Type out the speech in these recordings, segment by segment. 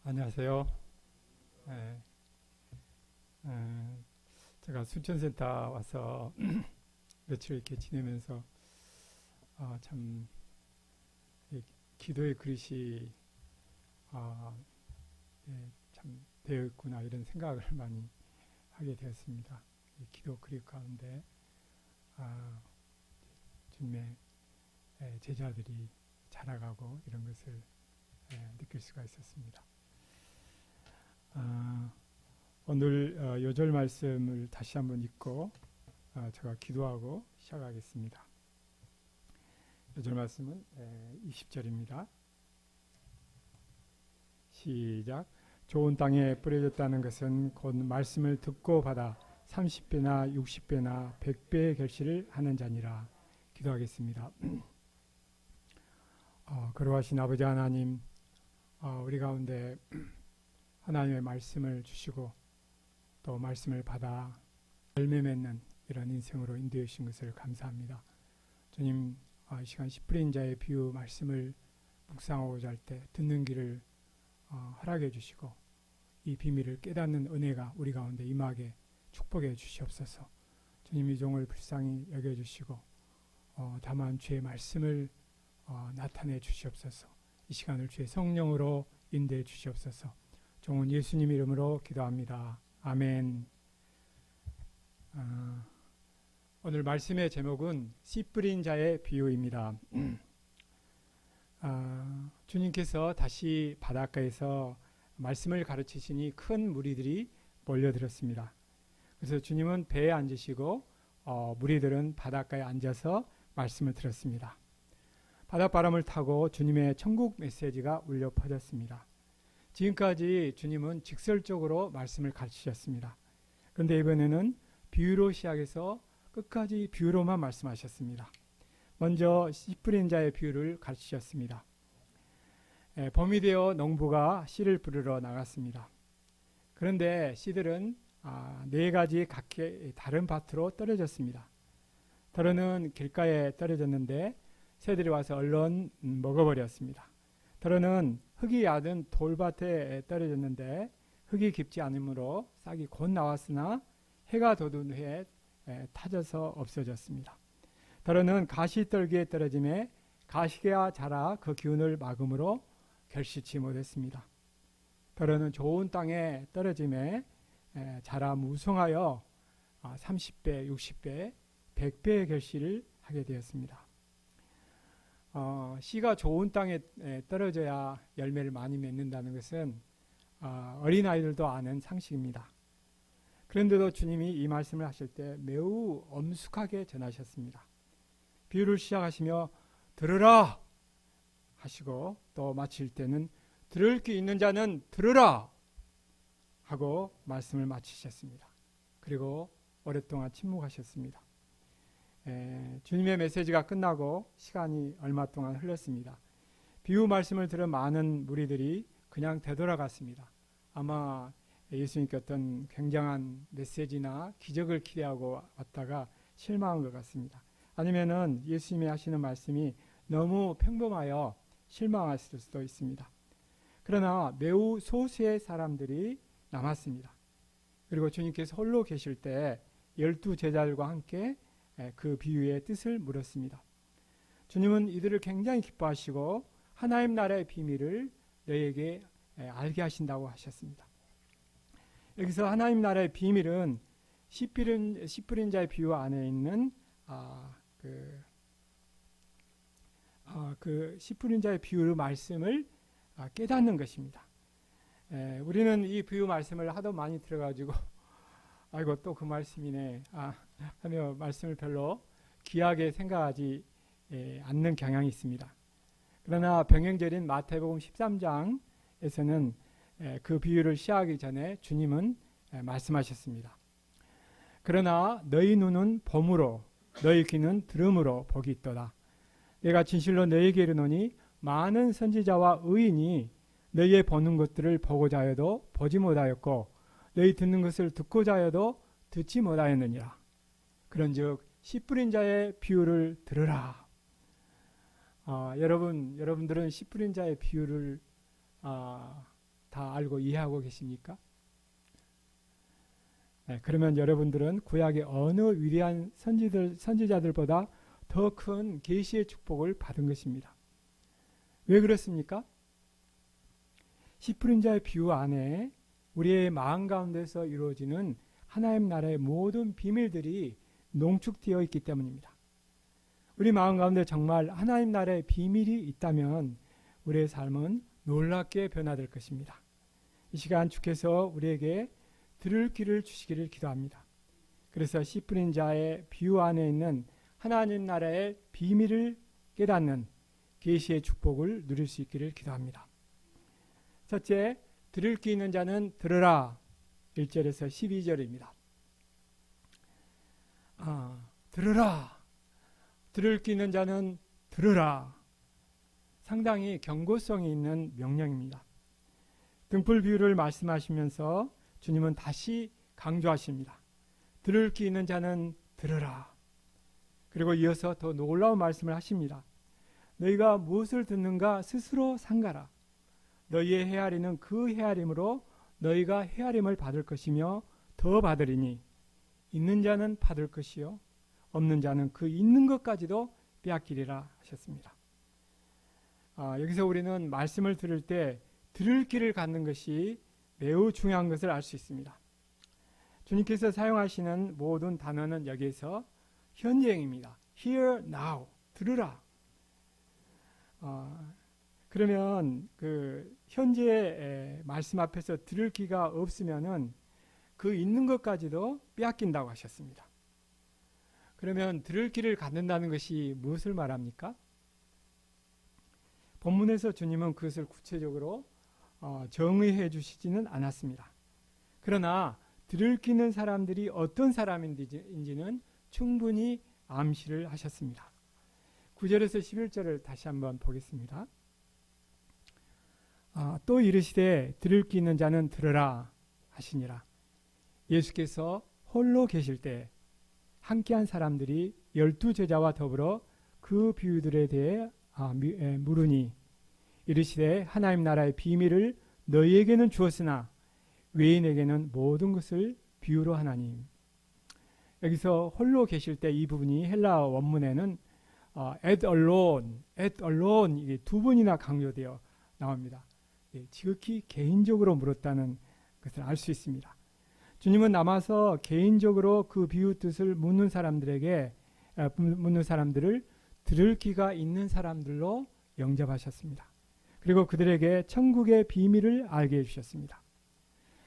안녕하세요. 네, 어, 제가 순천센터 와서 며칠 이렇게 지내면서 참 이 기도의 그릇이 아, 참 되어 있구나 이런 생각을 많이 하게 되었습니다. 이 기도 그릇 가운데 아, 주님의 제자들이 자라가고 이런 것을 느낄 수가 있었습니다. 아, 오늘 요절 말씀을 다시 한번 읽고 제가 기도하고 시작하겠습니다. 요절 말씀은 20절입니다. 시작. 좋은 땅에 뿌려졌다는 것은 곧 말씀을 듣고 받아 30배나 60배나 100배의 결실을 하는 자니라. 기도하겠습니다. 거룩하신 아버지 하나님, 우리 가운데 하나님의 말씀을 주시고 또 말씀을 받아 열매 맺는 이런 인생으로 인도해 주신 것을 감사합니다. 주님, 이 시간 씨 뿌린 자의 비유 말씀을 묵상하고자 할 때 듣는 길을 허락해 주시고 이 비밀을 깨닫는 은혜가 우리 가운데 임하게 축복해 주시옵소서. 주님, 이 종을 불쌍히 여겨 주시고 다만 주의 말씀을 나타내 주시옵소서. 이 시간을 주의 성령으로 인도해 주시옵소서. 종은 예수님 이름으로 기도합니다. 아멘. 오늘 말씀의 제목은 씨 뿌린 자의 비유입니다. 주님께서 다시 바닷가에서 말씀을 가르치시니 큰 무리들이 몰려들었습니다. 그래서 주님은 배에 앉으시고 무리들은 바닷가에 앉아서 말씀을 들었습니다. 바닷바람을 타고 주님의 천국 메시지가 울려 퍼졌습니다. 지금까지 주님은 직설적으로 말씀을 가르치셨습니다. 그런데 이번에는 비유로 시작해서 끝까지 비유로만 말씀하셨습니다. 먼저 씨 뿌린 자의 비유를 가르치셨습니다. 봄이 되어 농부가 씨를 뿌리러 나갔습니다. 그런데 씨들은 네 가지 각기 다른 밭으로 떨어졌습니다. 더러는 길가에 떨어졌는데 새들이 와서 얼른 먹어버렸습니다. 더러는 흙이 얕은 돌밭에 떨어졌는데 흙이 깊지 않으므로 싹이 곧 나왔으나 해가 돋은 후에 타져서 없어졌습니다. 더러는 가시떨기에 떨어짐에 가시가 자라 그 기운을 막음으로 결실치 못했습니다. 더러는 좋은 땅에 떨어짐에 자라 무성하여 30배, 60배, 100배의 결실을 하게 되었습니다. 씨가 좋은 땅에 떨어져야 열매를 많이 맺는다는 것은 어린아이들도 아는 상식입니다. 그런데도 주님이 이 말씀을 하실 때 매우 엄숙하게 전하셨습니다. 비유를 시작하시며 들으라 하시고 또 마칠 때는 들을 귀 있는 자는 들으라 하고 말씀을 마치셨습니다. 그리고 오랫동안 침묵하셨습니다. 주님의 메시지가 끝나고 시간이 얼마 동안 흘렀습니다. 비유 말씀을 들은 많은 무리들이 그냥 되돌아갔습니다. 아마 예수님께 어떤 굉장한 메시지나 기적을 기대하고 왔다가 실망한 것 같습니다. 아니면은 예수님이 하시는 말씀이 너무 평범하여 실망했을 수도 있습니다. 그러나 매우 소수의 사람들이 남았습니다. 그리고 주님께서 홀로 계실 때 12 제자들과 함께 그 비유의 뜻을 물었습니다. 주님은 이들을 굉장히 기뻐하시고 하나님 나라의 비밀을 너에게 알게 하신다고 하셨습니다. 여기서 하나님 나라의 비밀은 씨 뿌린 자의 비유 안에 있는 씨 뿌린 자의 비유의 말씀을 깨닫는 것입니다. 우리는 이 비유 말씀을 하도 많이 들어가지고 아이고 또 그 말씀이네 하며 말씀을 별로 귀하게 생각하지 않는 경향이 있습니다. 그러나 병행절인 마태복음 13장에서는 그 비유를 시작하기 전에 주님은 말씀하셨습니다. 그러나 너희 눈은 봄으로 너희 귀는 들음으로 복이 있도다. 내가 진실로 너희에게 이르노니 많은 선지자와 의인이 너희의 보는 것들을 보고자 하여도 보지 못하였고 너희 듣는 것을 듣고자 하여도 듣지 못하였느니라. 그런즉 씨 뿌린 자의 비유를 들으라. 여러분들은 씨 뿌린 자의 비유를 다 알고 이해하고 계십니까? 네, 그러면 여러분들은 구약의 어느 위대한 선지자들보다 더 큰 계시의 축복을 받은 것입니다. 왜 그렇습니까? 씨 뿌린 자의 비유 안에 우리의 마음 가운데서 이루어지는 하나님 나라의 모든 비밀들이 농축되어 있기 때문입니다. 우리 마음 가운데 정말 하나님 나라의 비밀이 있다면 우리의 삶은 놀랍게 변화될 것입니다. 이 시간 주께서 우리에게 들을 귀를 주시기를 기도합니다. 그래서 씨 뿌린 자의 비유 안에 있는 하나님 나라의 비밀을 깨닫는 계시의 축복을 누릴 수 있기를 기도합니다. 첫째, 들을 귀 있는 자는 들으라. 1절에서 12절입니다. 들으라. 들을 귀 있는 자는 들으라. 상당히 경고성이 있는 명령입니다. 등불 비유를 말씀하시면서 주님은 다시 강조하십니다. 들을 귀 있는 자는 들으라. 그리고 이어서 더 놀라운 말씀을 하십니다. 너희가 무엇을 듣는가 스스로 삼가라. 너희의 헤아리는 그 헤아림으로 너희가 헤아림을 받을 것이며 더 받으리니 있는 자는 받을 것이요 없는 자는 그 있는 것까지도 빼앗기리라 하셨습니다. 여기서 우리는 말씀을 들을 때 들을 귀를 갖는 것이 매우 중요한 것을 알 수 있습니다. 주님께서 사용하시는 모든 단어는 여기에서 현재형입니다. Hear now, 들으라. 그러면 그 현재 말씀 앞에서 들을 귀가 없으면은 그 있는 것까지도 빼앗긴다고 하셨습니다. 그러면 들을 귀를 갖는다는 것이 무엇을 말합니까? 본문에서 주님은 그것을 구체적으로 정의해 주시지는 않았습니다. 그러나 들을 귀 있는 사람들이 어떤 사람인지는 충분히 암시를 하셨습니다. 9절에서 11절을 다시 한번 보겠습니다. 또 이르시되 들을 귀 있는 자는 들으라 하시니라. 예수께서 홀로 계실 때 함께한 사람들이 12제자와 더불어 그 비유들에 대해 물으니 이르시되 하나님 나라의 비밀을 너희에게는 주었으나 외인에게는 모든 것을 비유로 하나니. 여기서 홀로 계실 때 이 부분이 헬라 원문에는 at alone 이게 두 번이나 강조되어 나옵니다. 지극히 개인적으로 물었다는 것을 알 수 있습니다. 주님은 남아서 개인적으로 그 비유 뜻을 묻는 사람들을 들을 귀가 있는 사람들로 영접하셨습니다. 그리고 그들에게 천국의 비밀을 알게 해주셨습니다.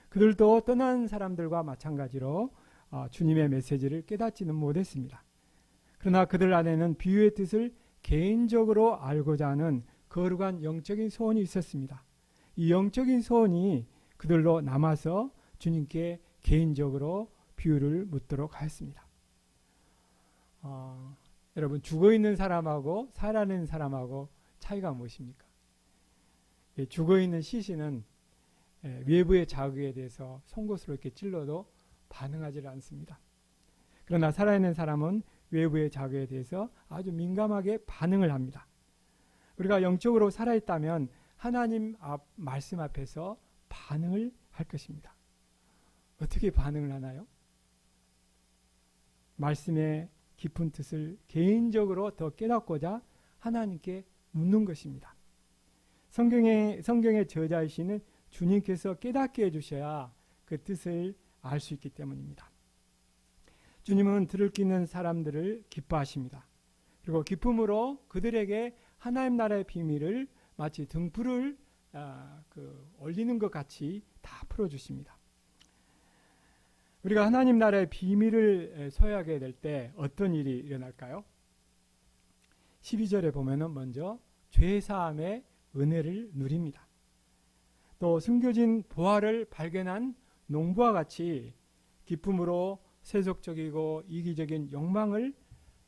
그들도 떠난 사람들과 마찬가지로 주님의 메시지를 깨닫지는 못했습니다. 그러나 그들 안에는 비유의 뜻을 개인적으로 알고자 하는 거룩한 영적인 소원이 있었습니다. 이 영적인 소원이 그들로 남아서 주님께 개인적으로 비유를 묻도록 하였습니다. 여러분, 죽어있는 사람하고 살아있는 사람하고 차이가 무엇입니까? 죽어있는 시신은 외부의 자극에 대해서 송곳으로 이렇게 찔러도 반응하지 않습니다. 그러나 살아있는 사람은 외부의 자극에 대해서 아주 민감하게 반응을 합니다. 우리가 영적으로 살아있다면 하나님 말씀 앞에서 반응을 할 것입니다. 어떻게 반응을 하나요? 말씀의 깊은 뜻을 개인적으로 더 깨닫고자 하나님께 묻는 것입니다. 성경의 저자이시는 주님께서 깨닫게 해주셔야 그 뜻을 알 수 있기 때문입니다. 주님은 들을 귀 있는 사람들을 기뻐하십니다. 그리고 기쁨으로 그들에게 하나님 나라의 비밀을 마치 등불을 올리는 것 같이 다 풀어주십니다. 우리가 하나님 나라의 비밀을 소유하게 될 때 어떤 일이 일어날까요? 12절에 보면은 먼저 죄사함의 은혜를 누립니다. 또 숨겨진 보화를 발견한 농부와 같이 기쁨으로 세속적이고 이기적인 욕망을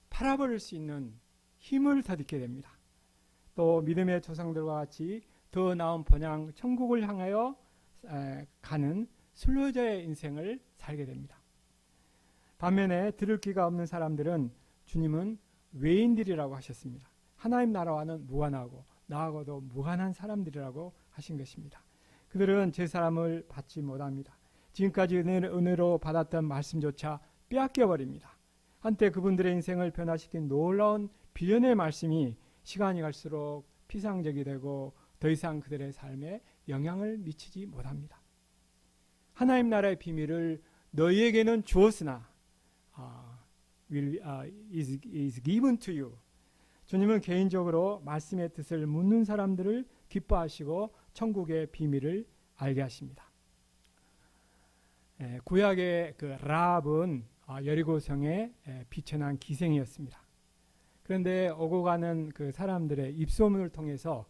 팔아버릴 수 있는 힘을 덧입게 됩니다. 또 믿음의 조상들과 같이 더 나은 번영 천국을 향하여 가는 순례자의 인생을 살게 됩니다. 반면에 들을 귀가 없는 사람들은 주님은 외인들이라고 하셨습니다. 하나님 나라와는 무관하고 나하고도 무관한 사람들이라고 하신 것입니다. 그들은 제사함을 받지 못합니다. 지금까지 은혜로 받았던 말씀조차 빼앗겨 버립니다. 한때 그분들의 인생을 변화시킨 놀라운 비련의 말씀이 시간이 갈수록 피상적이 되고 더 이상 그들의 삶에 영향을 미치지 못합니다. 하나님 나라의 비밀을 너희에게는 주었으나 is given to you. 주님은 개인적으로 말씀의 뜻을 묻는 사람들을 기뻐하시고 천국의 비밀을 알게 하십니다. 구약의 그 라합은 여리고성에 비천한 기생이었습니다. 그런데 오고 가는 그 사람들의 입소문을 통해서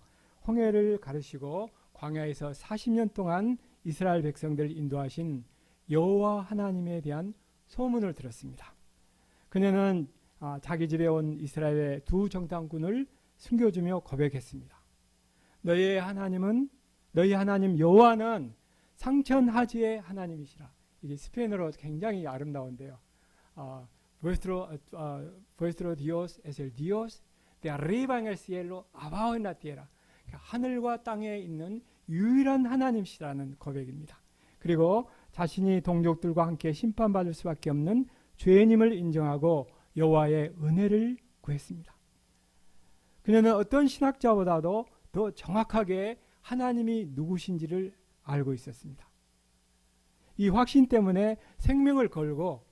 홍해를 가르시고 광야에서 40년 동안 이스라엘 백성들을 인도하신 여호와 하나님에 대한 소문을 들었습니다. 그녀는 자기 집에 온 이스라엘의 두 정탐꾼을 숨겨주며 고백했습니다. 너희 하나님 여호와는 상천하지의 하나님이시라. 이게 스페인어로 굉장히 아름다운데요. Vuestro Dios es el Dios de arriba en el cielo, abajo en la tierra. 하늘과 땅에 있는 유일한 하나님이시라는 고백입니다. 그리고 자신이 동족들과 함께 심판받을 수밖에 없는 죄인임을 인정하고 여호와의 은혜를 구했습니다. 그녀는 어떤 신학자보다도 더 정확하게 하나님이 누구신지를 알고 있었습니다. 이 확신 때문에 생명을 걸고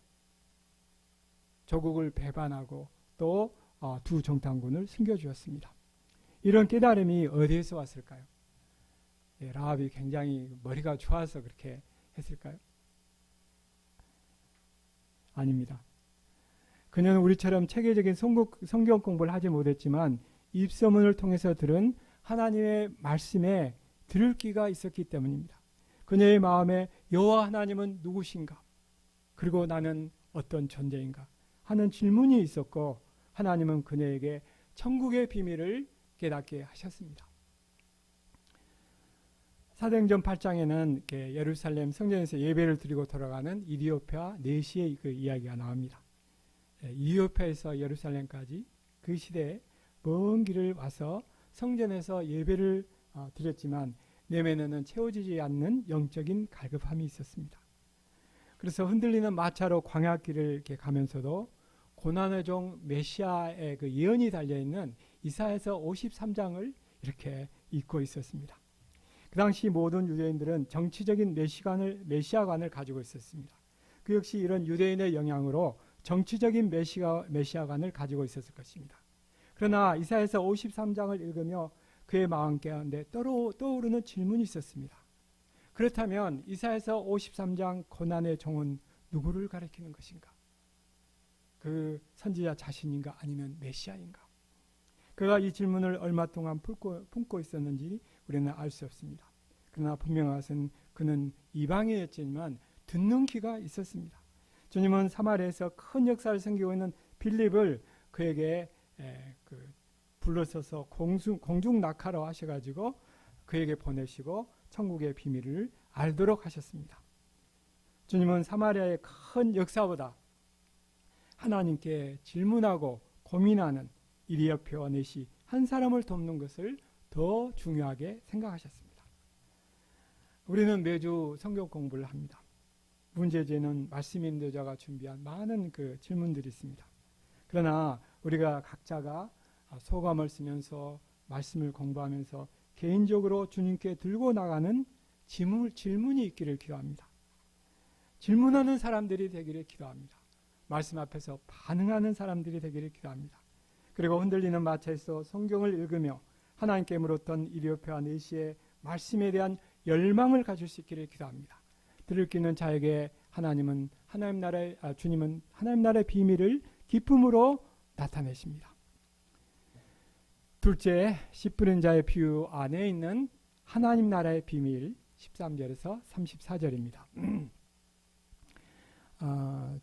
조국을 배반하고 또 두 정탐꾼을 숨겨주었습니다. 이런 깨달음이 어디에서 왔을까요? 라합이 굉장히 머리가 좋아서 그렇게 했을까요? 아닙니다. 그녀는 우리처럼 체계적인 성경 공부를 하지 못했지만 입소문을 통해서 들은 하나님의 말씀에 들을 귀가 있었기 때문입니다. 그녀의 마음에 여호와 하나님은 누구신가? 그리고 나는 어떤 존재인가? 하는 질문이 있었고 하나님은 그녀에게 천국의 비밀을 깨닫게 하셨습니다. 사도행전 8장에는 예루살렘 성전에서 예배를 드리고 돌아가는 이디오피아 내시의 그 이야기가 나옵니다. 이디오피아에서 예루살렘까지 그 시대에 먼 길을 와서 성전에서 예배를 드렸지만 내면에는 채워지지 않는 영적인 갈급함이 있었습니다. 그래서 흔들리는 마차로 광야길을 이렇게 가면서도 고난의 종 메시아의 그 예언이 달려있는 이사야서 53장을 이렇게 읽고 있었습니다. 그 당시 모든 유대인들은 정치적인 메시아관을 가지고 있었습니다. 그 역시 이런 유대인의 영향으로 정치적인 메시아관을 가지고 있었을 것입니다. 그러나 이사야서 53장을 읽으며 그의 마음 가운데 떠오르는 질문이 있었습니다. 그렇다면 이사야서 53장 고난의 종은 누구를 가리키는 것인가? 그 선지자 자신인가 아니면 메시아인가? 그가 이 질문을 얼마 동안 품고 있었는지 우리는 알 수 없습니다. 그러나 분명한 것은 그는 이방인이었지만 듣는 귀가 있었습니다. 주님은 사마리아에서 큰 역사를 섬기고 있는 빌립을 그에게 불러서서 공중 낙하로 하셔가지고 그에게 보내시고 천국의 비밀을 알도록 하셨습니다. 주님은 사마리아의 큰 역사보다 하나님께 질문하고 고민하는 이디오피아 내시 한 사람을 돕는 것을 더 중요하게 생각하셨습니다. 우리는 매주 성경 공부를 합니다. 문제제는 말씀 인도자가 준비한 많은 그 질문들이 있습니다. 그러나 우리가 각자가 소감을 쓰면서 말씀을 공부하면서 개인적으로 주님께 들고 나가는 질문이 있기를 기도합니다. 질문하는 사람들이 되기를 기도합니다. 말씀 앞에서 반응하는 사람들이 되기를 기도합니다. 그리고 흔들리는 마차에서 성경을 읽으며 하나님께 물었던 이디오피아 내시의 말씀에 대한 열망을 가질 수 있기를 기도합니다. 들을 끼는 자에게 주님은 하나님 나라의 비밀을 기쁨으로 나타내십니다. 둘째, 씨 뿌린 자의 비유 안에 있는 하나님 나라의 비밀 13절에서 34절입니다.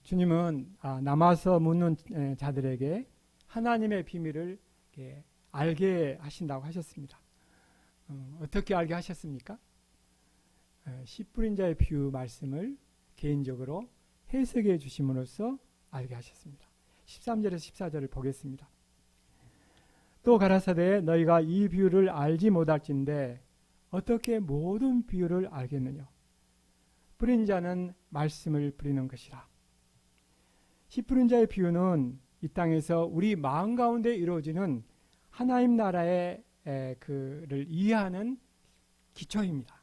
주님은 남아서 묻는 자들에게 하나님의 비밀을 알게 하신다고 하셨습니다. 어떻게 알게 하셨습니까? 씨 뿌린 자의 비유 말씀을 개인적으로 해석해 주심으로써 알게 하셨습니다. 13절에서 14절을 보겠습니다. 또 가라사대 너희가 이 비유를 알지 못할진대 어떻게 모든 비유를 알겠느냐? 뿌린 자는 말씀을 뿌리는 것이라. 씨 뿌린 자의 비유는 이 땅에서 우리 마음 가운데 이루어지는 하나님 나라의 그를 이해하는 기초입니다.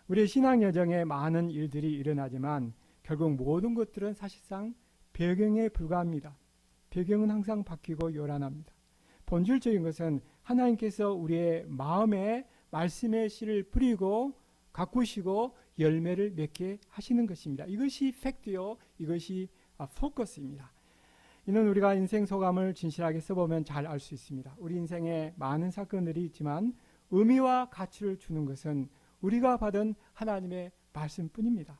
우리의 신앙 여정에 많은 일들이 일어나지만 결국 모든 것들은 사실상 배경에 불과합니다. 배경은 항상 바뀌고 요란합니다. 본질적인 것은 하나님께서 우리의 마음에 말씀의 씨를 뿌리고 가꾸시고 열매를 맺게 하시는 것입니다. 이것이 팩트요. 이것이 포커스입니다. 이는 우리가 인생 소감을 진실하게 써보면 잘 알 수 있습니다. 우리 인생에 많은 사건들이 있지만 의미와 가치를 주는 것은 우리가 받은 하나님의 말씀뿐입니다.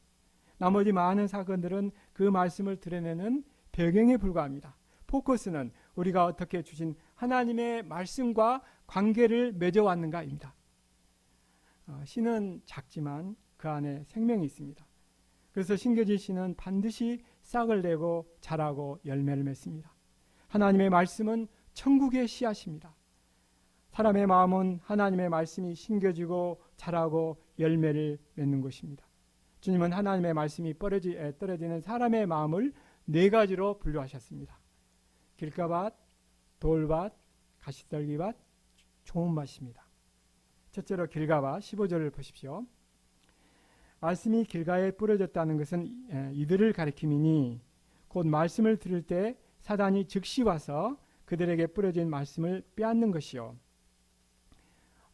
나머지 많은 사건들은 그 말씀을 드러내는 배경에 불과합니다. 포커스는 우리가 어떻게 주신 하나님의 말씀과 관계를 맺어왔는가입니다. 씨는 작지만 그 안에 생명이 있습니다. 그래서 신겨진 씨는 반드시 싹을 내고 자라고 열매를 맺습니다. 하나님의 말씀은 천국의 씨앗입니다. 사람의 마음은 하나님의 말씀이 심겨지고 자라고 열매를 맺는 것입니다. 주님은 하나님의 말씀이 떨어지는 사람의 마음을 네 가지로 분류하셨습니다. 길가밭, 돌밭, 가시떨기밭, 좋은 밭입니다. 첫째로 길가밭 15절을 보십시오. 말씀이 길가에 뿌려졌다는 것은 이들을 가리킴이니 곧 말씀을 들을 때 사단이 즉시 와서 그들에게 뿌려진 말씀을 빼앗는 것이요.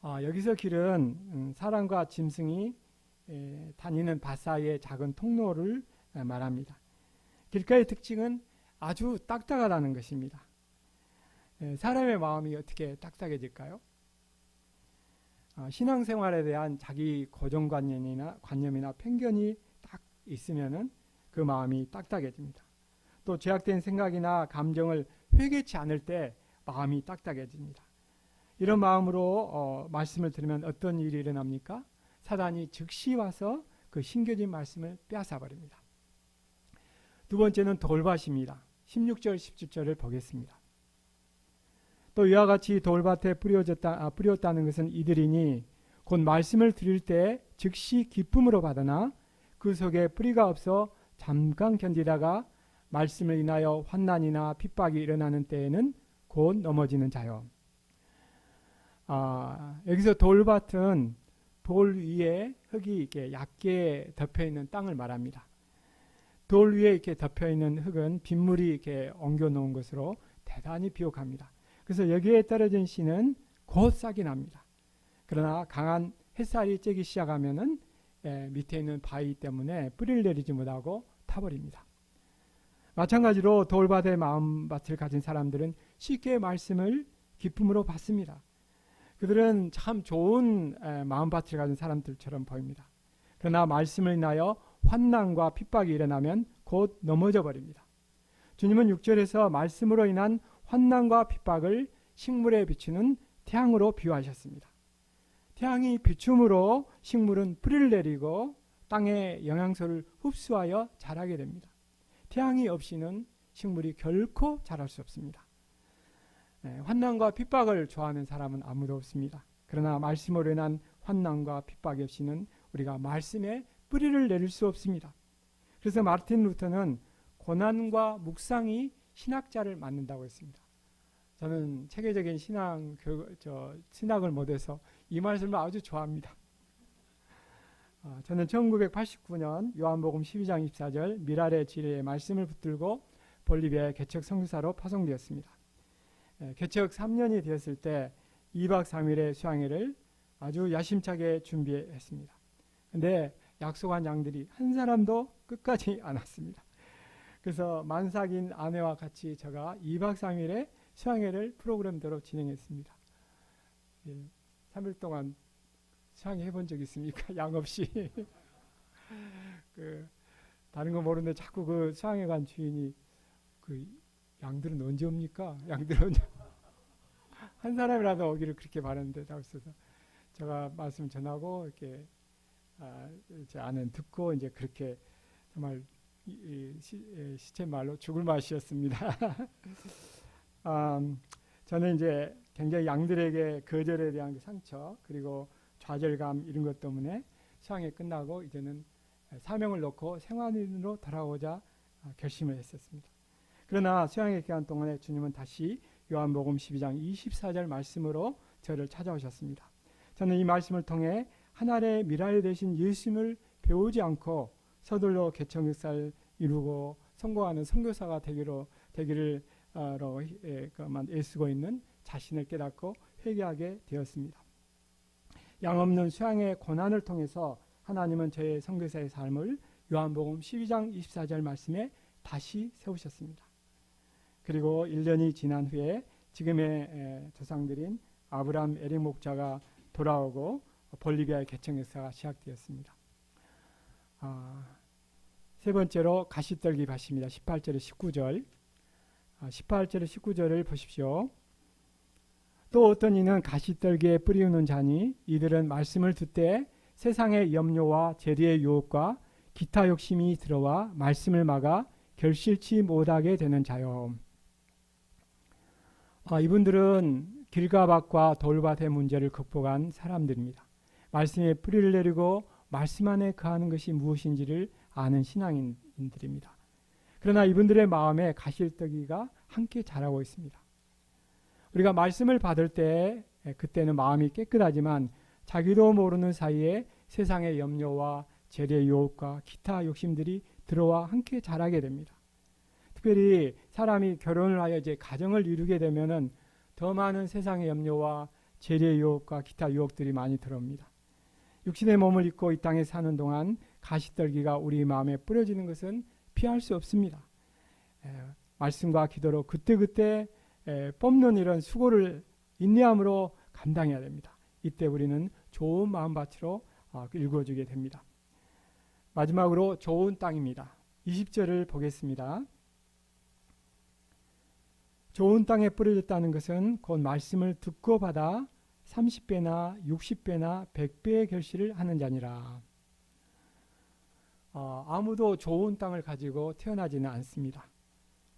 여기서 길은 사람과 짐승이 다니는 밭 사이의 작은 통로를 말합니다. 길가의 특징은 아주 딱딱하다는 것입니다. 사람의 마음이 어떻게 딱딱해질까요? 신앙생활에 대한 자기 고정관념이나 편견이 딱 있으면은 그 마음이 딱딱해집니다. 또 죄악된 생각이나 감정을 회개치 않을 때 마음이 딱딱해집니다. 이런 마음으로 말씀을 들으면 어떤 일이 일어납니까? 사단이 즉시 와서 그 심겨진 말씀을 빼앗아 버립니다. 두 번째는 돌밭입니다. 16절 17절을 보겠습니다. 또 이와 같이 돌밭에 뿌렸다는 것은 이들이니 곧 말씀을 들을 때 즉시 기쁨으로 받으나 그 속에 뿌리가 없어 잠깐 견디다가 말씀을 인하여 환난이나 핍박이 일어나는 때에는 곧 넘어지는 자요. 여기서 돌밭은 돌 위에 흙이 이렇게 얇게 덮여 있는 땅을 말합니다. 돌 위에 이렇게 덮여 있는 흙은 빗물이 이렇게 엉겨 놓은 것으로 대단히 비옥합니다. 그래서 여기에 떨어진 씨는 곧 싹이 납니다. 그러나 강한 햇살이 쬐기 시작하면은 밑에 있는 바위 때문에 뿌리를 내리지 못하고 타버립니다. 마찬가지로 돌밭의 마음밭을 가진 사람들은 쉽게 말씀을 기쁨으로 받습니다. 그들은 참 좋은 마음밭을 가진 사람들처럼 보입니다. 그러나 말씀을 인하여 환난과 핍박이 일어나면 곧 넘어져 버립니다. 주님은 6절에서 말씀으로 인한 환난과 핍박을 식물에 비추는 태양으로 비유하셨습니다. 태양이 비춤으로 식물은 뿌리를 내리고 땅의 영양소를 흡수하여 자라게 됩니다. 태양이 없이는 식물이 결코 자랄 수 없습니다. 환난과 핍박을 좋아하는 사람은 아무도 없습니다. 그러나 말씀으로 인한 환난과 핍박이 없이는 우리가 말씀에 뿌리를 내릴 수 없습니다. 그래서 마르틴 루터는 고난과 묵상이 신학자를 만든다고 했습니다. 저는 체계적인 신학을 못해서 이 말씀을 아주 좋아합니다. 저는 1989년 요한복음 12장 24절 미랄의 지뢰의 말씀을 붙들고 볼리비아의 개척 선교사로 파송되었습니다. 개척 3년이 되었을 때 2박 3일의 수양회를 아주 야심차게 준비했습니다. 그런데 약속한 양들이 한 사람도 끝까지 안 왔습니다. 그래서 만삭인 아내와 같이 제가 2박 3일의 수양회를 프로그램대로 진행했습니다. 3일 동안 수양회 해본 적 있습니까? 양 없이. 다른 거 모르는데 자꾸 그 수양회 간 주인이 양들은 언제 옵니까? 양들은 언제 한 사람이라도 오기를 그렇게 바랐는데 없어서 제가 말씀 전하고 이렇게 제 아내는 듣고 이제 그렇게 정말 시체 말로 죽을 맛이었습니다. 저는 이제 굉장히 양들에게 거절에 대한 상처 그리고 좌절감 이런 것 때문에 수양회 끝나고 이제는 사명을 놓고 생활인으로 돌아오자 결심을 했었습니다. 그러나 수양회 기간 동안에 주님은 다시 요한복음 12장 24절 말씀으로 저를 찾아오셨습니다. 저는 이 말씀을 통해 하나님의 미라에 되신 예수님을 배우지 않고 서둘러 개척 역사를 이루고 성공하는 선교사가 되기를 애쓰고 있는 자신을 깨닫고 회개하게 되었습니다. 양없는 수양의 고난을 통해서 하나님은 저의 선교사의 삶을 요한복음 12장 24절 말씀에 다시 세우셨습니다. 그리고 1년이 지난 후에 지금의 조상들인 아브라함 에릭 목자가 돌아오고 볼리비아의 개척 역사가 시작되었습니다. 세 번째로 가시떨기 밭입니다. 18절에 19절. 18절에 19절을 보십시오. 또 어떤 이는 가시떨기에 뿌리우는 자니 이들은 말씀을 듣되 세상의 염려와 재리의 유혹과 기타 욕심이 들어와 말씀을 막아 결실치 못하게 되는 자요. 이분들은 길과 밭과 돌밭의 문제를 극복한 사람들입니다. 말씀에 뿌리를 내리고 말씀 안에 거하는 것이 무엇인지를 아는 신앙인들입니다. 그러나 이분들의 마음에 가시떨기가 함께 자라고 있습니다. 우리가 말씀을 받을 때 그때는 마음이 깨끗하지만 자기도 모르는 사이에 세상의 염려와 재리의 유혹과 기타 욕심들이 들어와 함께 자라게 됩니다. 특별히 사람이 결혼을 하여 이제 가정을 이루게 되면은 더 많은 세상의 염려와 재리의 유혹과 기타 유혹들이 많이 들어옵니다. 육신의 몸을 입고 이 땅에 사는 동안 가시떨기가 우리 마음에 뿌려지는 것은 피할 수 없습니다. 말씀과 기도로 그때그때 뽑는 이런 수고를 인내함으로 감당해야 됩니다. 이때 우리는 좋은 마음밭으로 일구어주게 됩니다. 마지막으로 좋은 땅입니다. 20절을 보겠습니다. 좋은 땅에 뿌려졌다는 것은 곧 말씀을 듣고 받아 30배나 60배나 100배의 결실을 하는 자니라. 아무도 좋은 땅을 가지고 태어나지는 않습니다.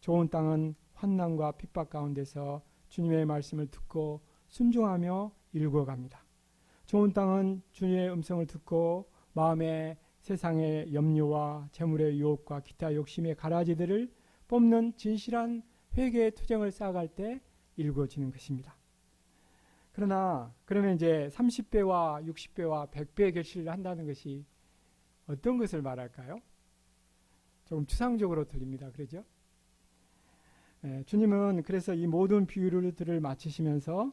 좋은 땅은 환난과 핍박 가운데서 주님의 말씀을 듣고 순종하며 일궈갑니다. 좋은 땅은 주님의 음성을 듣고 마음의 세상의 염려와 재물의 유혹과 기타 욕심의 가라지들을 뽑는 진실한 회개의 투쟁을 쌓아갈 때 일궈지는 것입니다. 그러면 이제 30배와 60배와 100배의 결실을 한다는 것이 어떤 것을 말할까요? 조금 추상적으로 들립니다. 그러죠? 주님은 그래서 이 모든 비유들을 마치시면서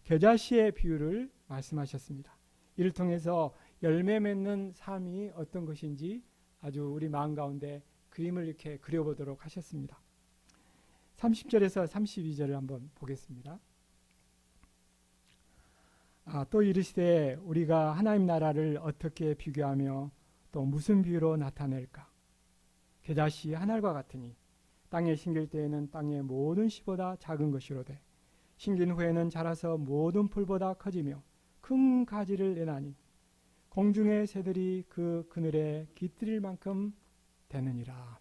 겨자씨의 비유를 말씀하셨습니다. 이를 통해서 열매 맺는 삶이 어떤 것인지 아주 우리 마음 가운데 그림을 이렇게 그려보도록 하셨습니다. 30절에서 32절을 한번 보겠습니다. 또 이르시되 우리가 하나님 나라를 어떻게 비교하며 또 무슨 비유로 나타낼까? 겨자씨 한 알과 같으니 땅에 심길 때에는 땅의 모든 씨보다 작은 것이로되 심긴 후에는 자라서 모든 풀보다 커지며 큰 가지를 내나니 공중의 새들이 그 그늘에 깃들일 만큼 되느니라.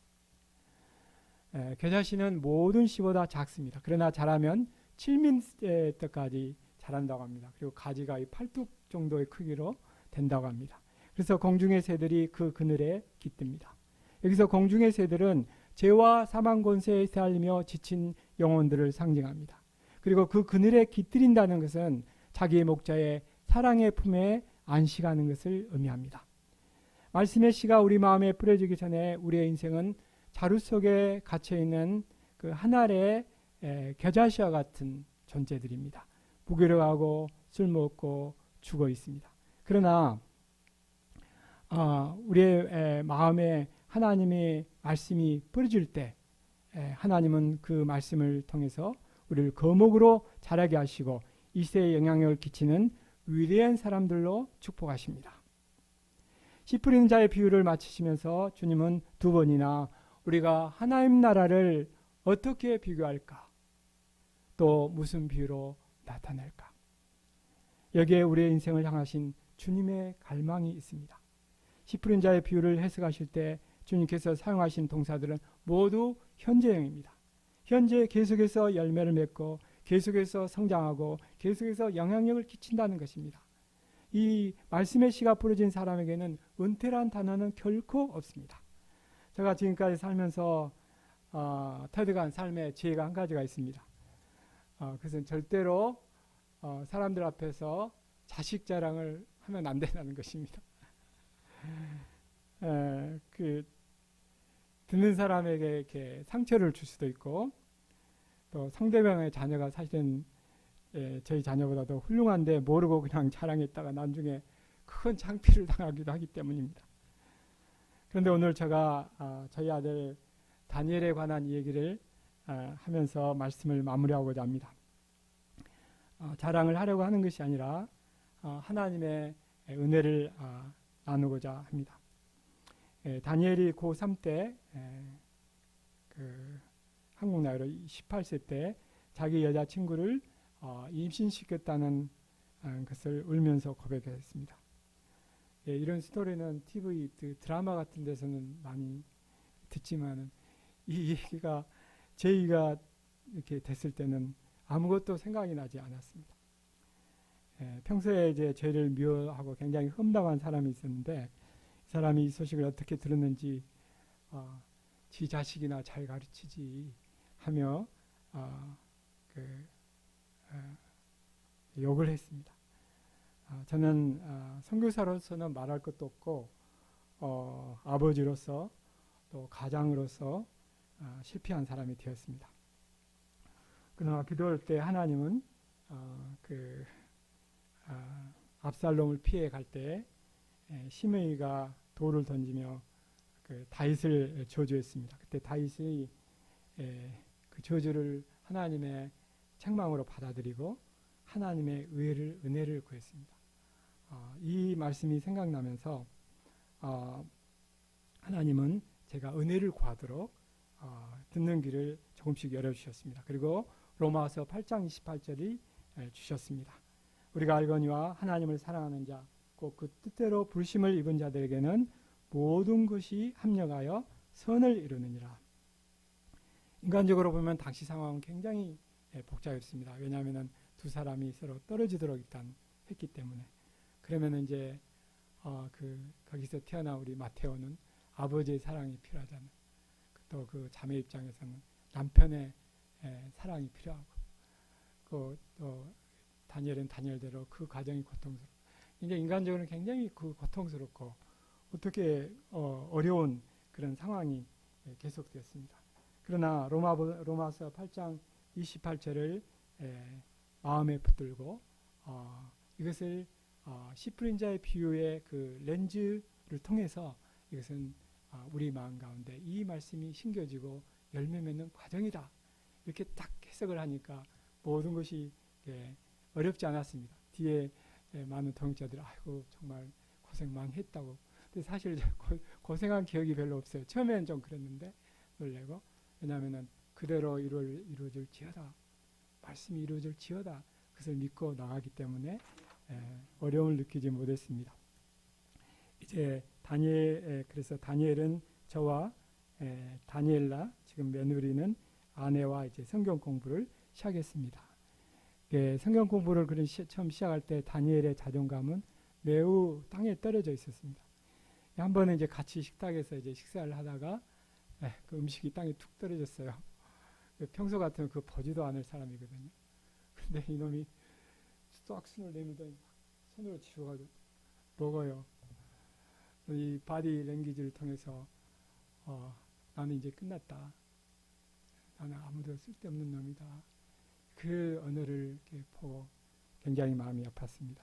겨자씨는 모든 씨보다 작습니다. 그러나 자라면 7미터까지 자란다고 합니다. 그리고 가지가 팔뚝 정도의 크기로 된다고 합니다. 그래서 공중의 새들이 그 그늘에 깃듭니다. 여기서 공중의 새들은 죄와 사망 권세에 시달리며 지친 영혼들을 상징합니다. 그리고 그 그늘에 깃들인다는 것은 자기의 목자의 사랑의 품에 안식하는 것을 의미합니다. 말씀의 씨가 우리 마음에 뿌려지기 전에 우리의 인생은 자루 속에 갇혀있는 그 한 알의 겨자씨와 같은 존재들입니다. 무기력하고 술 먹고 죽어 있습니다. 그러나 우리의 마음에 하나님의 말씀이 뿌려질 때 하나님은 그 말씀을 통해서 우리를 거목으로 자라게 하시고 이 세에 영향력을 끼치는 위대한 사람들로 축복하십니다. 씨 뿌리는 자의 비유를 마치시면서 주님은 두 번이나 우리가 하나님 나라를 어떻게 비교할까? 또 무슨 비유로 나타낼까? 여기에 우리의 인생을 향하신 주님의 갈망이 있습니다. 씨 뿌린 자의 비유를 해석하실 때 주님께서 사용하신 동사들은 모두 현재형입니다. 현재 계속해서 열매를 맺고 계속해서 성장하고 계속해서 영향력을 끼친다는 것입니다. 이 말씀의 씨가 뿌려진 사람에게는 은퇴란 단어는 결코 없습니다. 제가 지금까지 살면서 터득한 삶의 지혜가 한 가지가 있습니다. 그것은 절대로 사람들 앞에서 자식 자랑을 하면 안 된다는 것입니다. 듣는 사람에게 이렇게 상처를 줄 수도 있고, 또 상대방의 자녀가 사실은 저희 자녀보다 더 훌륭한데 모르고 그냥 자랑했다가 나중에 큰 창피를 당하기도 하기 때문입니다. 그런데 오늘 제가 저희 아들 다니엘에 관한 얘기를 하면서 말씀을 마무리하고자 합니다. 자랑을 하려고 하는 것이 아니라 하나님의 은혜를 나누고자 합니다. 다니엘이 고3 때 한국 나이로 18세 때 자기 여자친구를 임신시켰다는 것을 울면서 고백했습니다. 이런 스토리는 TV 드라마 같은 데서는 많이 듣지만 이 얘기가 제의가 이렇게 됐을 때는 아무것도 생각이 나지 않았습니다. 평소에 이제 죄를 미워하고 굉장히 험담한 사람이 있었는데 이 사람이 이 소식을 어떻게 들었는지 지 자식이나 잘 가르치지 하며 욕을 했습니다. 저는 선교사로서는 말할 것도 없고 아버지로서 또 가장으로서 실패한 사람이 되었습니다. 그러나 기도할 때 하나님은 압살롬을 피해 갈 때 시므이가 돌을 던지며 다윗을 저주했습니다. 그때 다윗이 그 저주를 하나님의 책망으로 받아들이고 하나님의 은혜를 구했습니다. 이 말씀이 생각나면서 하나님은 제가 은혜를 구하도록 듣는 귀를 조금씩 열어주셨습니다. 그리고 로마서 8장 28절이 주셨습니다. 우리가 알거니와 하나님을 사랑하는 자 곧 그 뜻대로 부르심을 입은 자들에게는 모든 것이 합력하여 선을 이루느니라. 인간적으로 보면 당시 상황은 굉장히 복잡했습니다. 왜냐하면 두 사람이 서로 떨어지도록 일단 했기 때문에. 그러면 이제 거기서 태어난 우리 마테오는 아버지의 사랑이 필요하잖아요. 또 그 자매 입장에서는 남편의 사랑이 필요하고, 또 다니엘은 다니엘대로 그 과정이 고통스럽고, 이제 인간적으로는 굉장히 고통스럽고 어떻게 어려운 그런 상황이 계속되었습니다. 그러나 로마서 8장 28절을 마음에 붙들고 이것을 시프린자의 비유의 그 렌즈를 통해서 이것은 우리 마음 가운데 이 말씀이 심겨지고 열매 맺는 과정이다. 이렇게 딱 해석을 하니까 모든 것이 어렵지 않았습니다. 뒤에 많은 동역자들이 아이고 정말 고생 많이 했다고. 근데 사실 고생한 기억이 별로 없어요. 처음에는 좀 그랬는데 놀래고. 왜냐하면 그대로 이루어질 지어다. 말씀이 이루어질 지어다. 그것을 믿고 나가기 때문에 어려움을 느끼지 못했습니다. 이제 그래서 다니엘은 저와 다니엘라 지금 며느리는 아내와 이제 성경 공부를 시작했습니다. 성경 공부를 처음 시작할 때 다니엘의 자존감은 매우 땅에 떨어져 있었습니다. 한 번은 이제 같이 식탁에서 이제 식사를 하다가 그 음식이 땅에 툭 떨어졌어요. 평소 같으면 그거 보지도 않을 사람이거든요. 근데 이놈이 쏙 손을 내밀더니 손으로 집어가지고 먹어요. 이 바디 랭귀지를 통해서 나는 이제 끝났다. 나는 아무도 쓸데없는 놈이다. 그 언어를 이렇게 보고 굉장히 마음이 아팠습니다.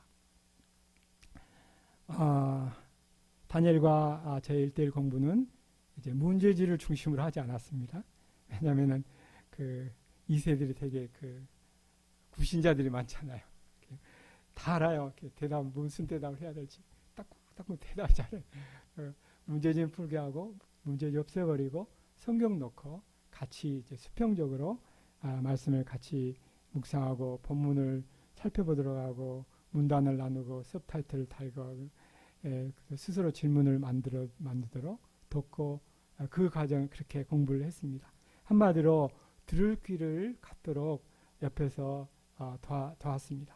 다니엘과 저의 1:1 공부는 이제 문제지를 중심으로 하지 않았습니다. 왜냐하면은 그 2세들이 되게 그 구신자들이 많잖아요. 다 알아요. 무슨 대답을 해야 될지 딱딱 대답 잘해. 문제지 풀게 하고 문제지 없애버리고 성경 놓고 같이 이제 수평적으로 말씀을 같이 묵상하고 본문을 살펴보도록 하고 문단을 나누고 서브타이틀을 달고 스스로 질문을 만들도록 돕고 그 과정을 그렇게 공부를 했습니다. 한마디로 들을 귀를 갖도록 옆에서 도왔습니다.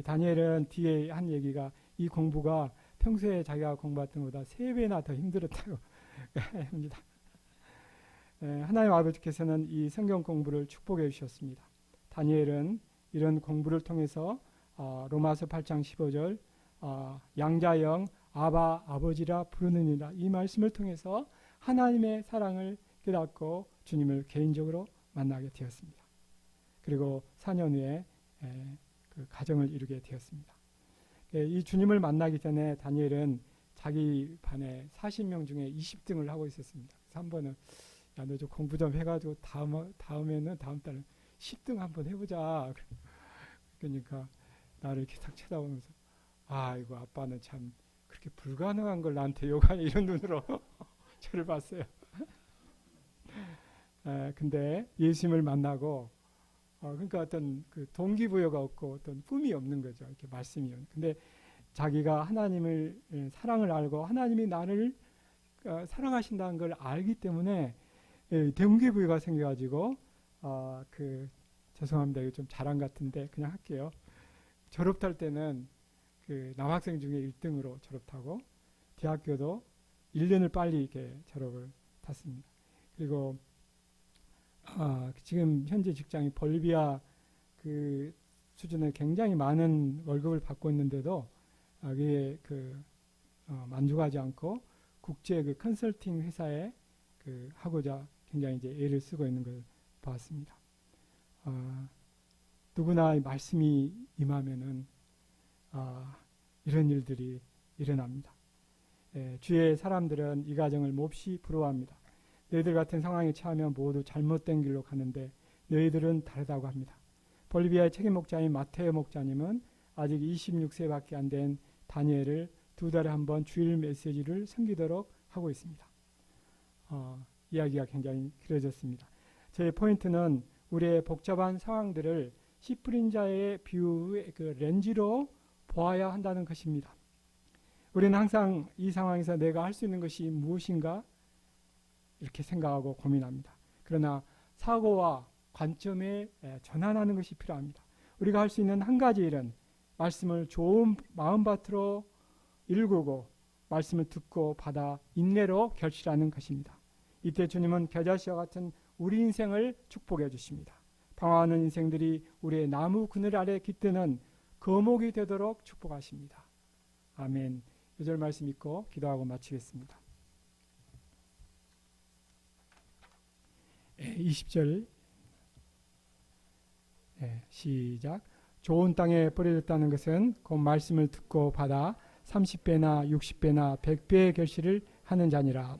다니엘은 뒤에 한 얘기가 이 공부가 평소에 자기가 공부했던 것보다 3배나 더 힘들었다고 합니다. 하나님 아버지께서는 이 성경 공부를 축복해 주셨습니다. 다니엘은 이런 공부를 통해서 로마서 8장 15절 양자영 아바 아버지라 부르느니라 이 말씀을 통해서 하나님의 사랑을 깨닫고 주님을 개인적으로 만나게 되었습니다. 그리고 4년 후에 그 가정을 이루게 되었습니다. 이 주님을 만나기 전에 다니엘은 자기 반에 40명 중에 20등을 하고 있었습니다. 그래서 한 번은 야, 너 좀 공부 좀 해가지고 다음 달은 10등 한번 해보자. 그러니까 나를 이렇게 딱 쳐다보면서 이거 아빠는 참 그렇게 불가능한 걸 나한테 요구하냐 이런 눈으로 저를 봤어요. 근데 예수님을 만나고 그러니까 어떤 그 동기부여가 없고 어떤 꿈이 없는 거죠. 이렇게 말씀이. 근데 자기가 하나님을 사랑을 알고 하나님이 나를 사랑하신다는 걸 알기 때문에 동기부여가 생겨가지고 죄송합니다. 이거 좀 자랑 같은데 그냥 할게요. 졸업할 때는 그 남학생 중에 1등으로 졸업하고 대학교도 1년을 빨리 이렇게 졸업을 탔습니다. 그리고 지금 현재 직장이 볼비아 그 수준에 굉장히 많은 월급을 받고 있는데도 그게 만족하지 않고 국제 그 컨설팅 회사에 하고자 굉장히 이제 애를 쓰고 있는 걸 봤습니다. 누구나 말씀이 임하면은 이런 일들이 일어납니다. 주의 사람들은 이 가정을 몹시 부러워합니다. 너희들 같은 상황에 처하면 모두 잘못된 길로 가는데 너희들은 다르다고 합니다. 볼리비아의 책임 목자인 마테오 목자님은 아직 26세밖에 안 된 다니엘을 2달에 한 번 주일 메시지를 섬기도록 하고 있습니다. 이야기가 굉장히 길어졌습니다. 제 포인트는 우리의 복잡한 상황들을 씨 뿌린 자의 비유의 그 렌즈로 보아야 한다는 것입니다. 우리는 항상 이 상황에서 내가 할 수 있는 것이 무엇인가 이렇게 생각하고 고민합니다. 그러나 사고와 관점에 전환하는 것이 필요합니다. 우리가 할 수 있는 한 가지 일은 말씀을 좋은 마음밭으로 읽고 말씀을 듣고 받아 인내로 결실하는 것입니다. 이때 주님은 겨자씨와 같은 우리 인생을 축복해 주십니다. 방황하는 인생들이 우리의 나무 그늘 아래 깃드는 거목이 되도록 축복하십니다. 아멘. 2절 말씀 읽고 기도하고 마치겠습니다. 20절 시작. 좋은 땅에 뿌려졌다는 것은 그 말씀을 듣고 받아 30배나 60배나 100배의 결실을 하는 자니라.